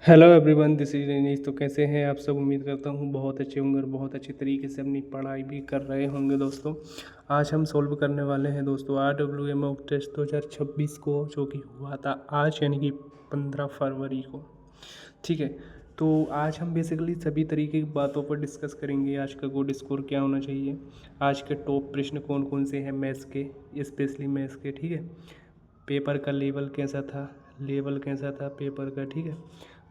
Hello everyone, this is Ranish. तो कैसे हैं आप सब? उम्मीद करता हूँ बहुत अच्छे होंगे और बहुत अच्छे तरीके से अपनी पढ़ाई भी कर रहे होंगे। दोस्तों, आज हम सोल्व करने वाले हैं दोस्तों RWA मॉक टेस्ट 2026 को, जो कि हुआ था आज यानी कि 15 फरवरी को। ठीक है, तो आज हम बेसिकली सभी तरीके की बातों पर डिस्कस करेंगे। आज का गुड स्कोर क्या होना चाहिए, आज के टॉप प्रश्न कौन कौन से हैं मैथ्स के, स्पेशली मैथ्स के। ठीक है, पेपर का लेवल कैसा था पेपर का। ठीक है,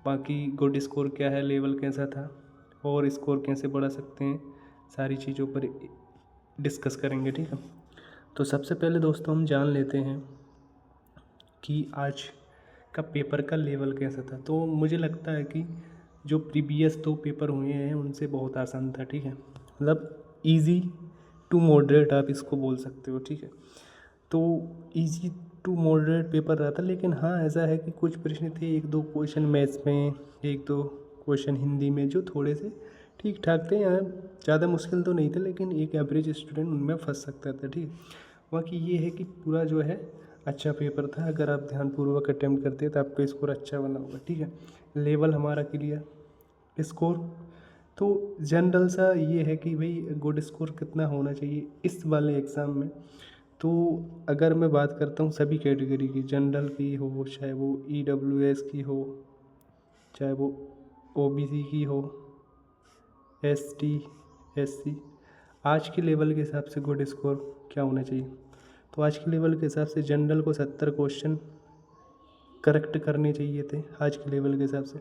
बाकी गुड स्कोर क्या है, लेवल कैसा था और स्कोर कैसे बढ़ा सकते हैं, सारी चीज़ों पर डिस्कस करेंगे। ठीक है, तो सबसे पहले दोस्तों हम जान लेते हैं कि आज का पेपर का लेवल कैसा था। तो मुझे लगता है कि जो प्रीवियस दो पेपर हुए हैं उनसे बहुत आसान था। ठीक है, मतलब इजी टू मॉडरेट आप इसको बोल सकते हो। ठीक है, तो इजी टू मॉडरेट पेपर रहा था, लेकिन हाँ ऐसा है कि कुछ प्रश्न थे, एक दो क्वेश्चन मैथ्स में, एक दो क्वेश्चन हिंदी में जो थोड़े से ठीक ठाक थे। यहाँ ज़्यादा मुश्किल तो नहीं थे, लेकिन एक एवरेज स्टूडेंट उनमें फंस सकता था। ठीक है, बाकी ये है कि पूरा जो है अच्छा पेपर था। अगर आप ध्यानपूर्वक अटैम्प्ट करते तो आपका स्कोर अच्छा बना होगा। ठीक है, लेवल हमारा क्लियर। स्कोर तो जनरल सा ये है कि भाई गुड स्कोर कितना होना चाहिए इस वाले एग्ज़ाम में। तो अगर मैं बात करता हूँ सभी कैटेगरी की, जनरल की हो, चाहे वो EWS की हो, चाहे वो OBC की हो, ST SC, आज के लेवल के हिसाब से गुड स्कोर क्या होना चाहिए। तो आज के लेवल के हिसाब से जनरल को 70 क्वेश्चन करेक्ट करने चाहिए थे आज के लेवल के हिसाब से।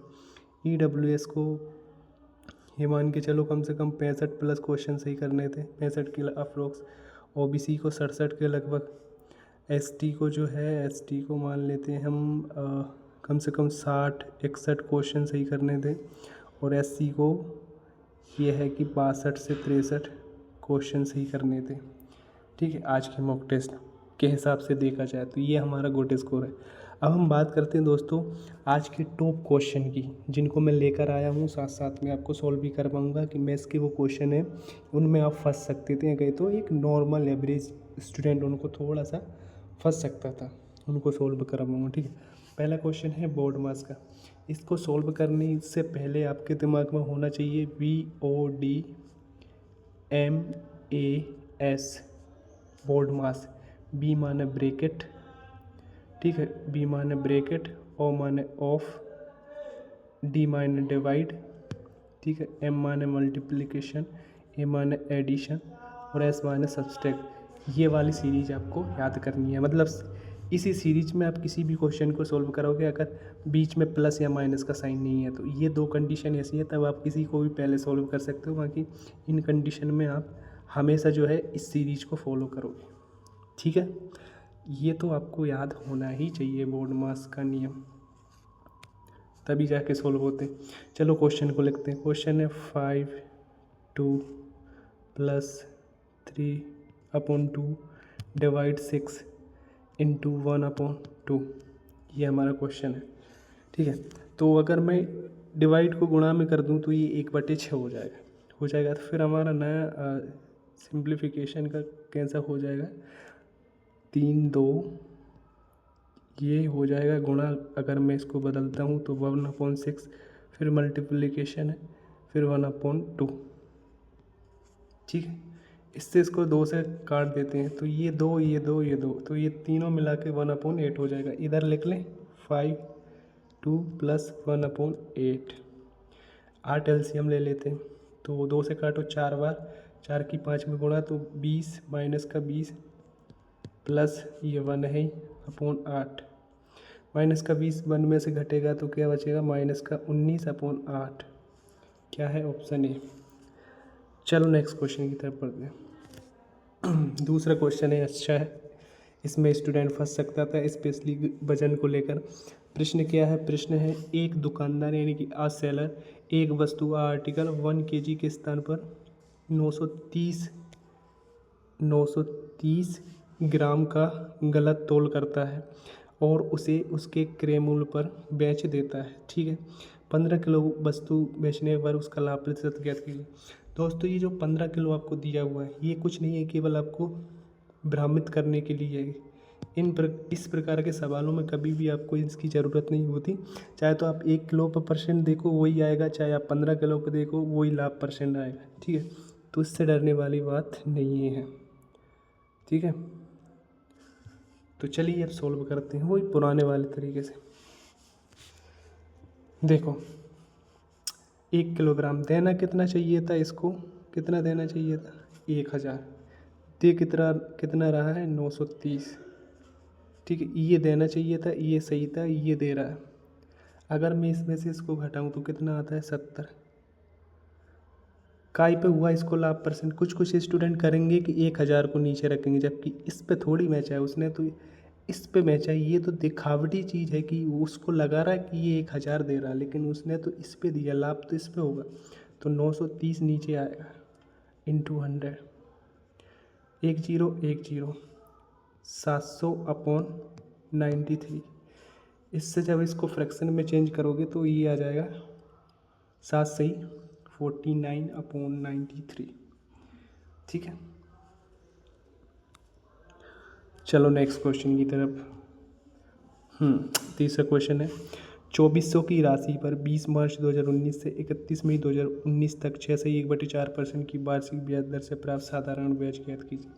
EWS को ये मान के चलो कम से कम 65 प्लस क्वेश्चन सही करने थे, 65 के अप्रोक्स। OBC को 67 के लगभग। ST को जो है, ST को मान लेते हैं हम कम से कम 60-61 क्वेश्चन सही करने थे। और SC को ये है कि 62 से 63 क्वेश्चन सही करने थे। ठीक है, आज के मॉक टेस्ट के हिसाब से देखा जाए तो ये हमारा गुड स्कोर है। अब हम बात करते हैं दोस्तों आज के टॉप क्वेश्चन की, जिनको मैं लेकर आया हूँ, साथ साथ में आपको सॉल्व भी कर पाऊँगा कि मैथ्स के वो क्वेश्चन है उनमें आप फंस सकते थे। गए तो एक नॉर्मल एवरेज स्टूडेंट उनको थोड़ा सा फंस सकता था, उनको सॉल्व कर पाऊँगा। ठीक है, पहला क्वेश्चन है बोर्ड मास का। इसको सॉल्व करने से पहले आपके दिमाग में होना चाहिए BODMAS, बोर्ड मास। बी माने ब्रैकेट, ठीक है, बी माने ब्रैकेट, ओ माने ऑफ, डी माने डिवाइड, ठीक है, एम माने मल्टीप्लिकेशन, ए माने एडिशन और एस माने सब्सट्रैक्ट। ये वाली सीरीज आपको याद करनी है। मतलब इसी सीरीज में आप किसी भी क्वेश्चन को सॉल्व करोगे अगर बीच में प्लस या माइनस का साइन नहीं है, तो ये दो कंडीशन ऐसी है तब आप किसी को भी पहले सॉल्व कर सकते हो। बाकी इन कंडीशन में आप हमेशा जो है इस सीरीज को फॉलो करोगे। ठीक है, ये तो आपको याद होना ही चाहिए बोर्ड मास का नियम, तभी जाके सोल्व होते। चलो क्वेश्चन को लिखते हैं। क्वेश्चन है 5(2 + 3/2 डिवाइड 6 × 1/2। ये हमारा क्वेश्चन है। ठीक है, तो अगर मैं डिवाइड को गुणा में कर दूं तो ये 1/6 हो जाएगा। तो फिर हमारा नया सिंप्लीफिकेशन का कैसा हो जाएगा, 3(2), ये हो जाएगा गुणा। अगर मैं इसको बदलता हूँ तो 1/6, फिर मल्टीप्लिकेशन है, फिर 1/2। ठीक है, इससे इसको 2 से काट देते हैं तो ये 2, ये 2, ये 2, तो ये तीनों मिला के 1/8 हो जाएगा। इधर लिख लें 5(2 + 1/8। 8 LCM ले लेते हैं तो 2 से काटो 4 बार, 4 की 5 में गुणा तो 20 माइनस का 20 प्लस ये 1 है /8। माइनस का 20 1 में से घटेगा तो क्या बचेगा, माइनस का 19/8। क्या है, ऑप्शन ए। चलो नेक्स्ट क्वेश्चन की तरफ बढ़ते हैं। दूसरा क्वेश्चन है, अच्छा है, इसमें स्टूडेंट फंस सकता था स्पेशली वजन को लेकर। प्रश्न क्या है, प्रश्न है एक दुकानदार यानी कि आ सेलर एक वस्तु आर्टिकल 1 kg के स्थान पर 930 ग्राम का गलत तोल करता है और उसे उसके क्रय मूल्य पर बेच देता है। ठीक है, 15 किलो वस्तु बेचने पर उसका लाभ प्रतिशत ज्ञात कीजिए। दोस्तों, ये जो 15 किलो आपको दिया हुआ है ये कुछ नहीं है, केवल आपको भ्रमित करने के लिए है इस प्रकार के सवालों में कभी भी आपको इसकी ज़रूरत नहीं होती। चाहे तो आप 1 किलो पर परसेंट देखो वही आएगा, चाहे आप 15 किलो पर देखो वही लाभ परसेंट आएगा। ठीक है, तो इससे डरने वाली बात नहीं है। ठीक है, तो चलिए अब सॉल्व करते हैं वही पुराने वाले तरीके से। देखो 1 किलोग्राम देना कितना चाहिए था, इसको कितना देना चाहिए था 1000, दे कितना रहा है 930। ठीक है, ये देना चाहिए था, ये सही था, ये दे रहा है। अगर मैं इसमें से इसको घटाऊं तो कितना आता है 70। काय पे हुआ इसको लाभ परसेंट। कुछ स्टूडेंट करेंगे कि 1000 को नीचे रखेंगे, जबकि इस पे थोड़ी मैच है, उसने तो इस पे मैच है। ये तो दिखावटी चीज़ है कि उसको लगा रहा है कि ये 1000 दे रहा है, लेकिन उसने तो इस पे दिया, लाभ तो इस पे होगा। तो 930 नीचे आएगा इंटू 100, 1010 700/93। इससे जब इसको फ्रैक्शन में चेंज करोगे तो ये आ जाएगा 7 सही 49/93। ठीक है, चलो नेक्स्ट क्वेश्चन की तरफ। तीसरा क्वेश्चन है 2400 की राशि पर 20 मार्च 2019 से 31 मई 2019 तक 6 से 1/4% की वार्षिक ब्याज दर से प्राप्त साधारण ब्याज ज्ञात कीजिए।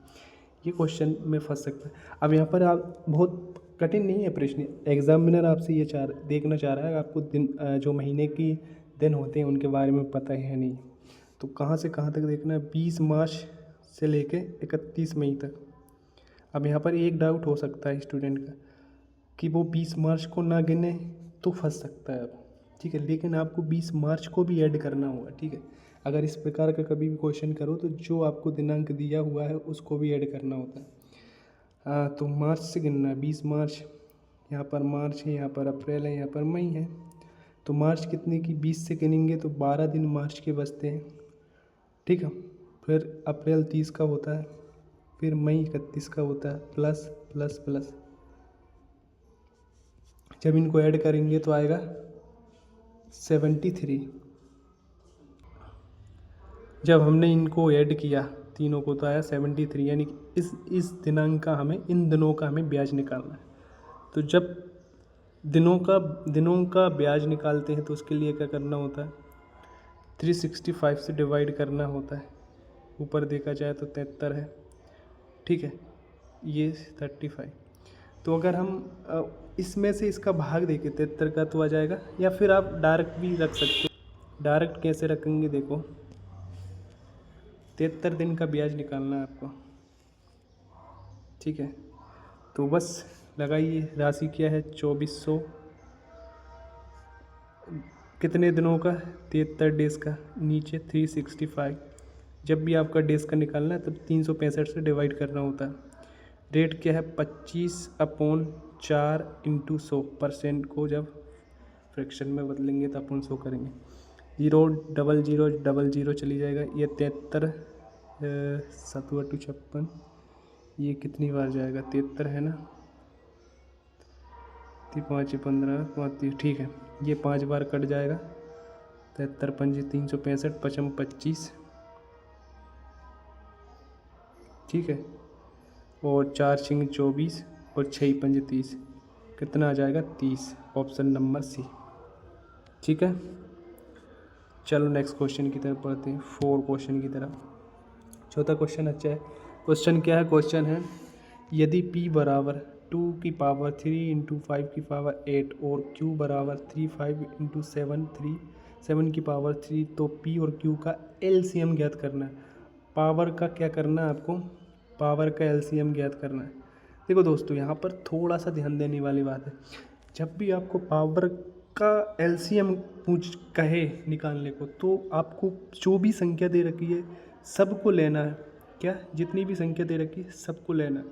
ये क्वेश्चन में फंस सकता है। अब यहाँ पर आप बहुत कठिन नहीं है प्रश्न, एग्जामिनर आपसे ये देखना चाह रहा है आपको दिन जो महीने की दिन होते हैं उनके बारे में पता है नहीं। तो कहाँ से कहाँ तक देखना है, 20 मार्च से लेके 31 मई तक। अब यहाँ पर एक डाउट हो सकता है स्टूडेंट का कि वो 20 मार्च को ना गिने तो फंस सकता है अब। ठीक है, लेकिन आपको 20 मार्च को भी ऐड करना होगा। ठीक है, अगर इस प्रकार का कभी भी क्वेश्चन करो तो जो आपको दिनांक दिया हुआ है उसको भी ऐड करना होता है। तो मार्च से गिनना है, 20 मार्च, यहाँ पर मार्च है, यहाँ पर अप्रैल है, यहाँ पर मई है। तो मार्च कितने की 20 से गिनेंगे तो 12 दिन मार्च के बचते हैं। ठीक है, फिर अप्रैल 30 का होता है, फिर मई 31 का होता है, प्लस प्लस प्लस। जब इनको ऐड करेंगे तो आएगा 73। जब हमने इनको ऐड किया तीनों को तो आया 73, यानी कि इस दिनांक का हमें, इन दिनों का हमें ब्याज निकालना है। तो जब दिनों का ब्याज निकालते हैं तो उसके लिए क्या करना होता है, 365 से डिवाइड करना होता है। ऊपर देखा जाए तो 73 है। ठीक है, ये 35। तो अगर हम इसमें से इसका भाग देखें 73 का तो आ जाएगा, या फिर आप डायरेक्ट भी रख सकते हो। डायरेक्ट कैसे रखेंगे, देखो 73 दिन का ब्याज निकालना है आपको। ठीक है, तो बस लगाइए, राशि क्या है 2400, कितने दिनों का 73 डेज का, नीचे 365। जब भी आपका डेज का निकालना है तब 365 से डिवाइड करना होता है। रेट क्या है 25/4 × 100%। को जब फ्रैक्शन में बदलेंगे तो अपन 100 करेंगे। 00000 चली जाएगा। ये 73 7 × 56, ये कितनी बार जाएगा 73 है ना, 5 15 35। ठीक है, ये 5 बार कट जाएगा। 73 पंजी 365, 55 25। ठीक है, और 4 छिंग 24 और 6 पंजे 30, कितना आ जाएगा 30। Option number C. ठीक है, चलो नेक्स्ट क्वेश्चन की तरफ पढ़ते हैं, 4 क्वेश्चन की तरफ। चौथा क्वेश्चन अच्छा है। क्वेश्चन क्या है, क्वेश्चन है यदि p बराबर 2 की पावर 3 × 5 की पावर 8 और q बराबर 35 × 7 की पावर 3 तो p और q का LCM ज्ञात करना है। पावर का क्या करना है आपको, पावर का LCM ज्ञात करना है। देखो दोस्तों, यहाँ पर थोड़ा सा ध्यान देने वाली बात है। जब भी आपको पावर का LCM कहे निकालने को, तो आपको जो भी संख्या दे रखी है सबको लेना है। क्या, जितनी भी संख्या दे रखी है सबको लेना है।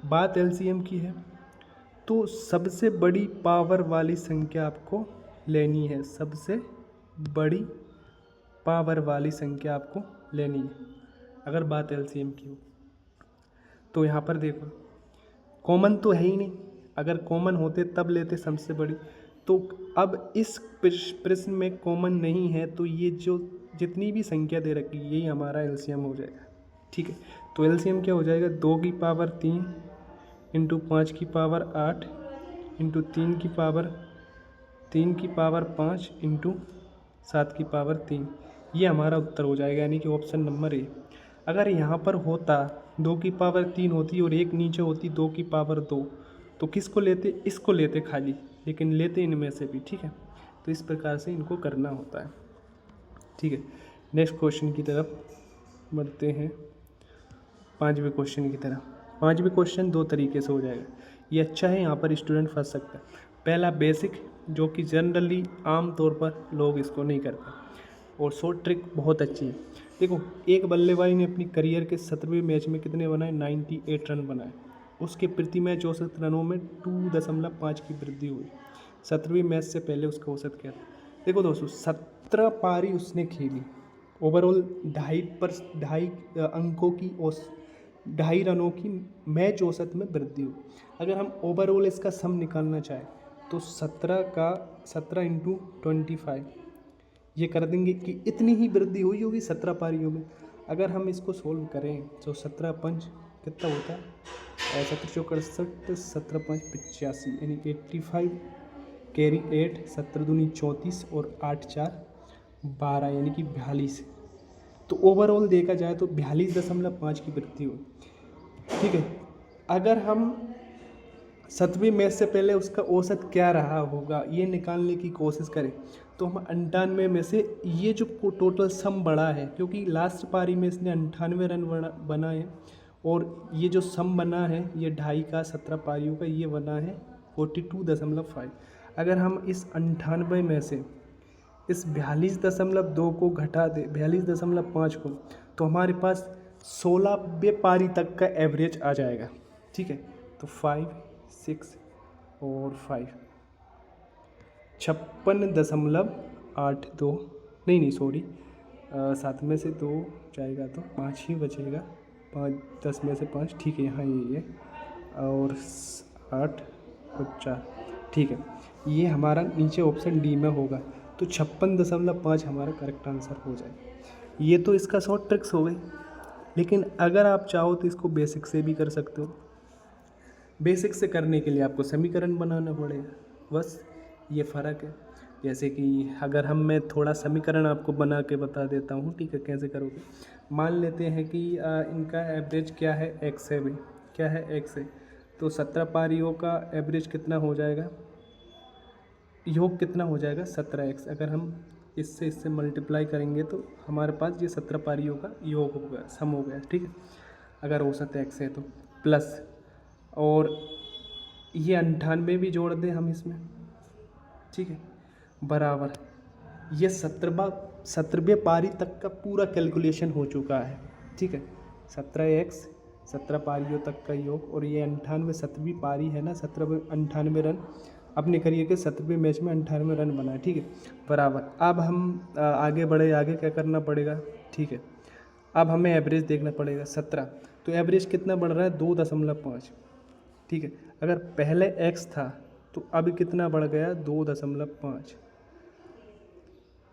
बात LCM की है तो सबसे बड़ी पावर वाली संख्या आपको लेनी है, सबसे बड़ी पावर वाली संख्या आपको लेनी है अगर बात LCM की हो। तो यहाँ पर देखो कॉमन तो है ही नहीं, अगर कॉमन होते तब लेते सबसे बड़ी। तो अब इस प्रश्न में कॉमन नहीं है, तो ये जो जितनी भी संख्या दे रखी है यही हमारा LCM हो जाएगा। ठीक है, तो LCM क्या हो जाएगा, 2 की पावर 3 इंटू 5 की पावर 8 इंटू 3 की पावर 5 इंटू 7 की पावर 3। ये हमारा उत्तर हो जाएगा, यानी कि ऑप्शन नंबर ए। अगर यहाँ पर होता 2 की पावर 3 होती और एक नीचे होती 2 की पावर 2, तो किसको लेते? इसको लेते खाली, लेकिन लेते इनमें से भी। ठीक है, तो इस प्रकार से इनको करना होता है। ठीक है, नेक्स्ट क्वेश्चन की तरफ बढ़ते हैं। 5वें क्वेश्चन की तरफ। 5वें क्वेश्चन 2 तरीके से हो जाएगा, ये अच्छा है, यहाँ पर स्टूडेंट फंस सकता है। पहला बेसिक, जो कि जनरली आम तौर पर लोग इसको नहीं करते, और शॉर्ट ट्रिक बहुत अच्छी है। देखो, एक बल्लेबाज ने अपनी करियर के 17वें मैच में कितने बनाए? 98 रन बनाए। उसके प्रति मैच औसत रनों में 2.5 की वृद्धि हुई। 17वें मैच से पहले उसका औसत क्या था? देखो दोस्तों, 17 पारी उसने खेली, ओवरऑल 2.5 अंकों की 2.5 रनों की मैच औसत में वृद्धि हुई। अगर हम ओवरऑल इसका सम निकालना चाहें तो 17 इंटू 25 ये कर देंगे कि इतनी ही वृद्धि हुई होगी 17 पारियों में। अगर हम इसको सोल्व करें तो 17 पंच कितना होता है? 17 चौक 68, 17 पंच 85, यानी 85 कैरी 8, 17 दूनी 34 और 8 4 12, यानी कि 42। तो ओवरऑल देखा जाए तो 42.5 की वृद्धि हुई। ठीक है, अगर हम 7वें मैच से पहले उसका औसत क्या रहा होगा ये निकालने की कोशिश करें तो हम 98 में से ये जो टोटल सम बढ़ा है, क्योंकि लास्ट पारी में इसने 98 रन बनाए, और ये जो सम बना है ये 2.5 का 17 पारियों का ये बना है 42.5। अगर हम इस 98 में से इस 42.2 को घटा दे 42.5 को, तो हमारे पास 16वें पारी तक का एवरेज आ जाएगा। ठीक है, तो 5 6 और 5 56.82, नहीं सॉरी, 7 में से 2 जाएगा तो 5 ही बचेगा, 5 10 में से 5, ठीक है, यहाँ ये और 8 और 4, ठीक है, ये हमारा नीचे ऑप्शन डी में होगा। तो 56.5 हमारा करेक्ट आंसर हो जाएगा। ये तो इसका शॉर्ट ट्रिक्स हो गई, लेकिन अगर आप चाहो तो इसको बेसिक से भी कर सकते हो। बेसिक से करने के लिए आपको समीकरण बनाना पड़ेगा, बस ये फ़र्क है। जैसे कि अगर मैं थोड़ा समीकरण आपको बना के बता देता हूँ, ठीक है, कैसे करोगे। मान लेते हैं कि इनका एवरेज क्या है? एक्स है भाई, क्या है? एक्स है। तो 17 पारियों का एवरेज कितना हो जाएगा? योग कितना हो जाएगा? 17x। अगर हम इससे मल्टीप्लाई करेंगे तो हमारे पास ये 17 पारियों का योग हो गया, सम हो गया। ठीक है, अगर औसत x है तो प्लस, और ये 98 भी जोड़ दें हम इसमें, ठीक है, बराबर ये 17वें पारी तक का पूरा कैलकुलेशन हो चुका है। ठीक है, 17x 17 पारियों तक का योग, और ये 98 17वीं पारी है ना, 98 रन अपने करियर के 17वें मैच में 98 रन बनाए। ठीक है, बराबर। अब हम आगे बढ़े, आगे क्या करना पड़ेगा? ठीक है, अब हमें एवरेज देखना पड़ेगा 17, तो एवरेज कितना बढ़ रहा है? 2.5। ठीक है, अगर पहले x था तो अब कितना बढ़ गया? 2.5।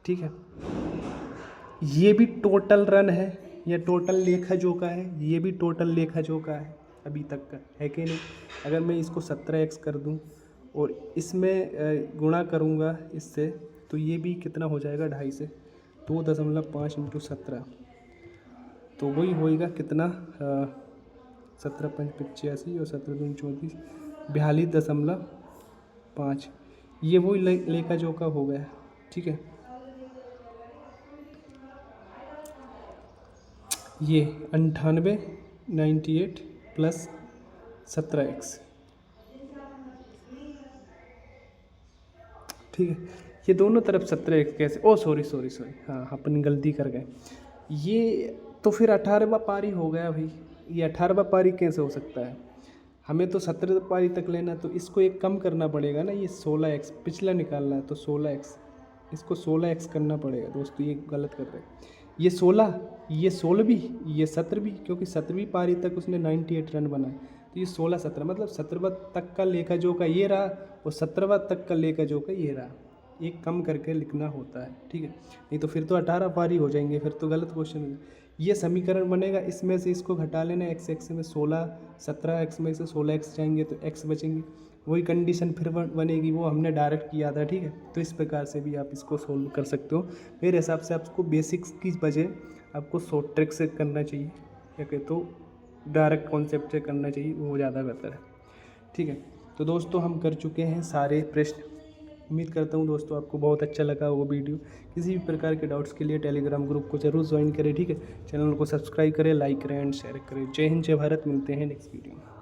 ठीक है, ये भी टोटल रन है, ये टोटल लेखा जोखा है, ये भी टोटल लेखा जोखा है अभी तक का, है कि नहीं? अगर मैं इसको 17x कर दूं और इसमें गुणा करूंगा इससे, तो ये भी कितना हो जाएगा? 2.5 से 2.5 इंटू 17, तो वही होएगा कितना? 17 5 85 और 17 दूनी 34, 42.5। ये वही लेखा जोखा हो गया। ठीक है, ये 98 प्लस 17x। ठीक है, ये दोनों तरफ 17x कैसे? ओ सॉरी, हाँ अपन गलती कर गए। ये तो फिर 18वां पारी हो गया भाई, ये 18वां पारी कैसे हो सकता है? हमें तो 17 पारी तक लेना, तो इसको एक कम करना पड़ेगा ना, ये 16x पिछला निकालना है, तो 16x, इसको 16x करना पड़ेगा दोस्तों, ये गलत कर रहे हैं। ये 16, ये 16वीं, ये 17वीं, क्योंकि 17वीं पारी तक उसने 98 रन बनाए, तो ये 16 17 मतलब 17वां तक का लेखा जोखा ये रहा, और 17वां तक का लेखा जोखा ये रहा। एक कम करके लिखना होता है। ठीक है, नहीं तो फिर तो 18 पारी हो जाएंगे, फिर तो गलत क्वेश्चन है। ये समीकरण बनेगा, इसमें से इसको घटा लेना, x में 16, 17x में से 16x जाएंगे तो x बचेंगे, वही कंडीशन फिर बनेगी, वो हमने डायरेक्ट किया था, ठीक है। तो इस प्रकार से भी आप इसको सोल्व कर सकते हो। मेरे हिसाब से आपको बेसिक्स की बजाय आपको शॉर्ट ट्रिक से करना चाहिए, ठीक है, तो डायरेक्ट कॉन्सेप्ट से करना चाहिए, वो ज़्यादा बेहतर है, ठीक है। तो दोस्तों हम कर चुके हैं सारे प्रश्न। उम्मीद करता हूँ दोस्तों आपको बहुत अच्छा लगा वो वीडियो। किसी भी प्रकार के डाउट्स के लिए टेलीग्राम ग्रुप को जरूर ज्वाइन करें, ठीक है। चैनल को सब्सक्राइब करें, लाइक करें एंड शेयर करें। जय हिंद, जय भारत। मिलते हैं नेक्स्ट वीडियो में।